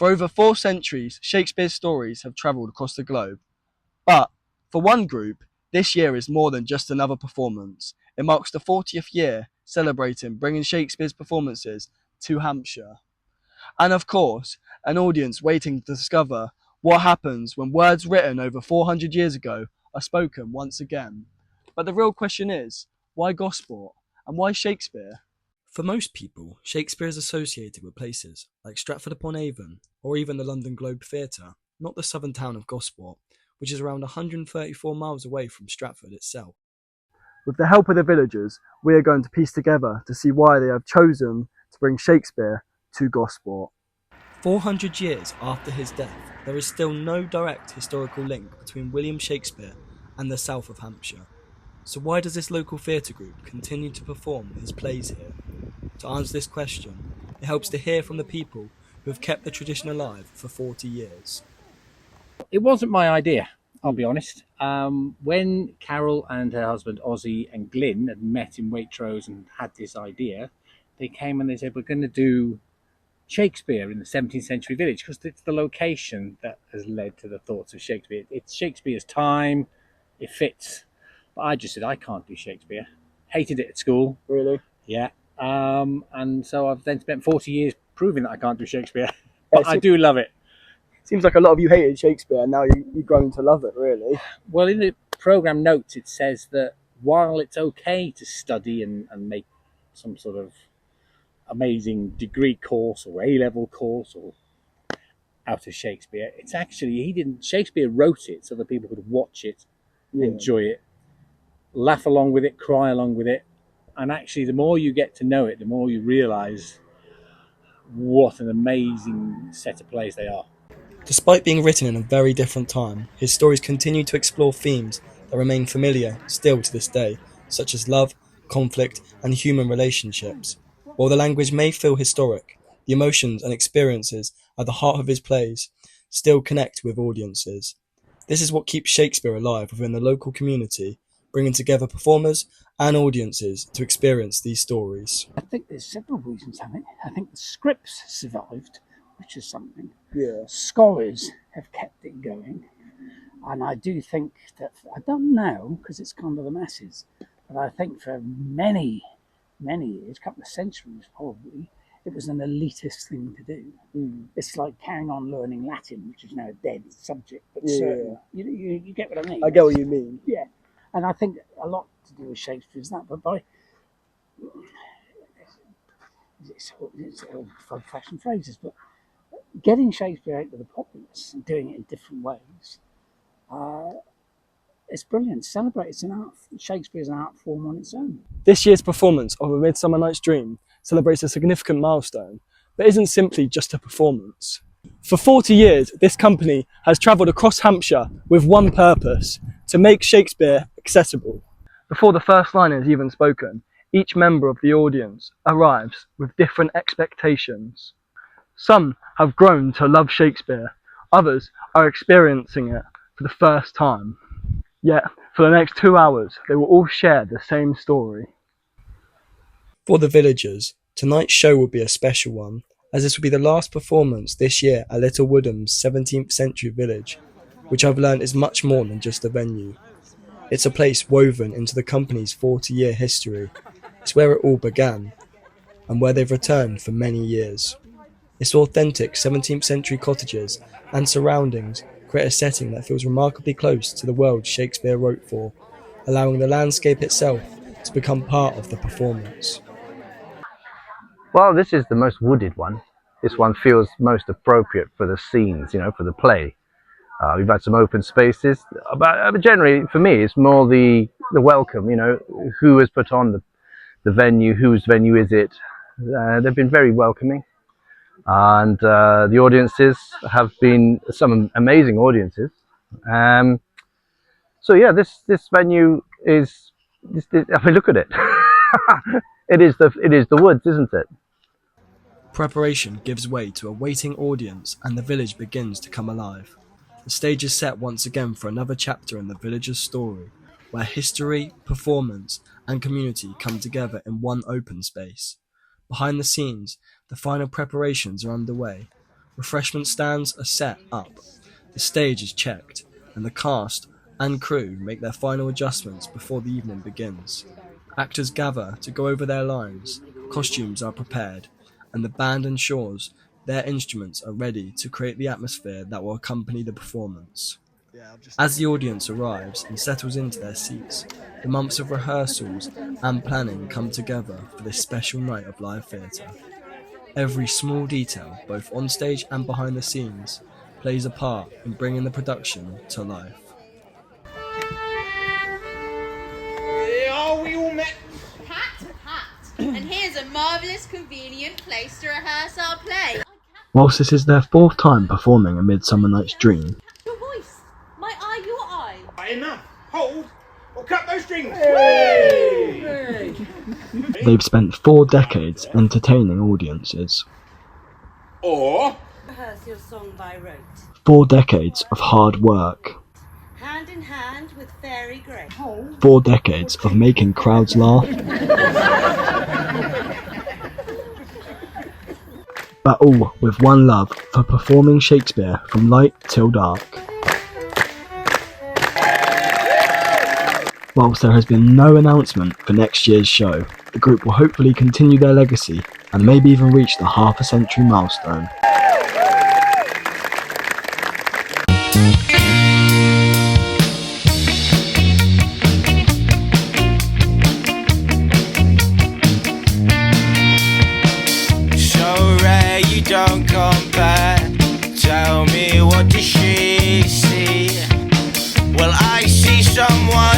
For over 4 centuries, Shakespeare's stories have travelled across the globe. But for one group, this year is more than just another performance. It marks the 40th year celebrating bringing Shakespeare's performances to Hampshire. And of course, an audience waiting to discover what happens when words written over 400 years ago are spoken once again. But the real question is, why Gosport? And why Shakespeare? For most people, Shakespeare is associated with places like Stratford-upon-Avon or even the London Globe Theatre, not the southern town of Gosport, which is around 134 miles away from Stratford itself. With the help of the villagers, we are going to piece together to see why they have chosen to bring Shakespeare to Gosport. 400 years after his death, there is still no direct historical link between William Shakespeare and the south of Hampshire. So why does this local theatre group continue to perform his plays here? To answer this question, it helps to hear from the people who have kept the tradition alive for 40 years. It wasn't my idea, I'll be honest. When Carol and her husband Ozzy and Glyn had met in Waitrose and had this idea, they came and they said, we're going to do Shakespeare in the 17th century village, because it's the location that has led to the thoughts of Shakespeare. It's Shakespeare's time, it fits. But I just said, I can't do Shakespeare. Hated it at school. Really? Yeah. And so I've then spent 40 years proving that I can't do Shakespeare. But I do love it. Seems like a lot of you hated Shakespeare and now you've grown to love it, really. Well, in the programme notes, it says that while it's okay to study and make some sort of amazing degree course or A-level course or out of Shakespeare, it's actually, Shakespeare wrote it so that people could watch it, enjoy it, laugh along with it, cry along with it. And actually, the more you get to know it, the more you realise what an amazing set of plays they are. Despite being written in a very different time, his stories continue to explore themes that remain familiar still to this day, such as love, conflict, and human relationships. While the language may feel historic, the emotions and experiences at the heart of his plays still connect with audiences. This is what keeps Shakespeare alive within the local community, bringing together performers and audiences to experience these stories. I think there's several reasons, I think. I think the scripts survived, which is something. Yeah. Scholars have kept it going. And I do think that, I don't know, because it's gone to the masses, but I think for many years, a couple of centuries probably, it was an elitist thing to do. It's like carrying on learning Latin, which is now a dead subject, but certain, you get what I mean? I get what you mean. Yeah. And I think a lot to do with Shakespeare is that, but it's old-fashioned phrases, but getting Shakespeare out to the populace and doing it in different ways, it's brilliant. Celebrate Shakespeare is an art form on its own. This year's performance of A Midsummer Night's Dream celebrates a significant milestone, but isn't simply just a performance. For 40 years, this company has travelled across Hampshire with one purpose: to make Shakespeare accessible. Before the first line is even spoken, each member of the audience arrives with different expectations. Some have grown to love Shakespeare, others are experiencing it for the first time. Yet, for the next 2 hours, they will all share the same story. For the villagers, tonight's show will be a special one, as this will be the last performance this year at Little Woodham's 17th century village, which I've learned is much more than just a venue. It's a place woven into the company's 40-year history. It's where it all began, and where they've returned for many years. Its authentic 17th century cottages and surroundings create a setting that feels remarkably close to the world Shakespeare wrote for, allowing the landscape itself to become part of the performance. Well, this is the most wooded one. This one feels most appropriate for the scenes, for the play. We've had some open spaces, but generally, for me, it's more the welcome, who has put on the venue, whose venue is it. They've been very welcoming. And the audiences have been some amazing audiences. So yeah, this venue is. I mean, look at it. It is the woods, isn't it? Preparation gives way to a waiting audience, and the village begins to come alive. The stage is set once again for another chapter in the village's story, where history, performance, and community come together in one open space. Behind the scenes, the final preparations are underway, Refreshment stands are set up, the stage is checked, and the cast and crew make their final adjustments before the evening begins. Actors gather to go over their lines, costumes are prepared, and the band ensures their instruments are ready to create the atmosphere that will accompany the performance. As the audience arrives and settles into their seats, the months of rehearsals and planning come together for this special night of live theatre. Every small detail, both on stage and behind the scenes, plays a part in bringing the production to life. Are we all met? Pat, and here's a marvellous, convenient place to rehearse our play. Whilst this is their fourth time performing A Midsummer Night's Dream, Your voice, my eye, your eye. Right, enough. Hold. Or cut those strings. they've spent 4 decades entertaining audiences. Or Rehearse your song by rote, 4 decades of hard work. hand in hand with fairy grace. 4 decades of making crowds laugh. But all with one love for performing Shakespeare from light till dark. Whilst there has been no announcement for next year's show, the group will hopefully continue their legacy and maybe even reach the half-a-century milestone. So rare you don't compare. Tell me, what does she see? Well, I see someone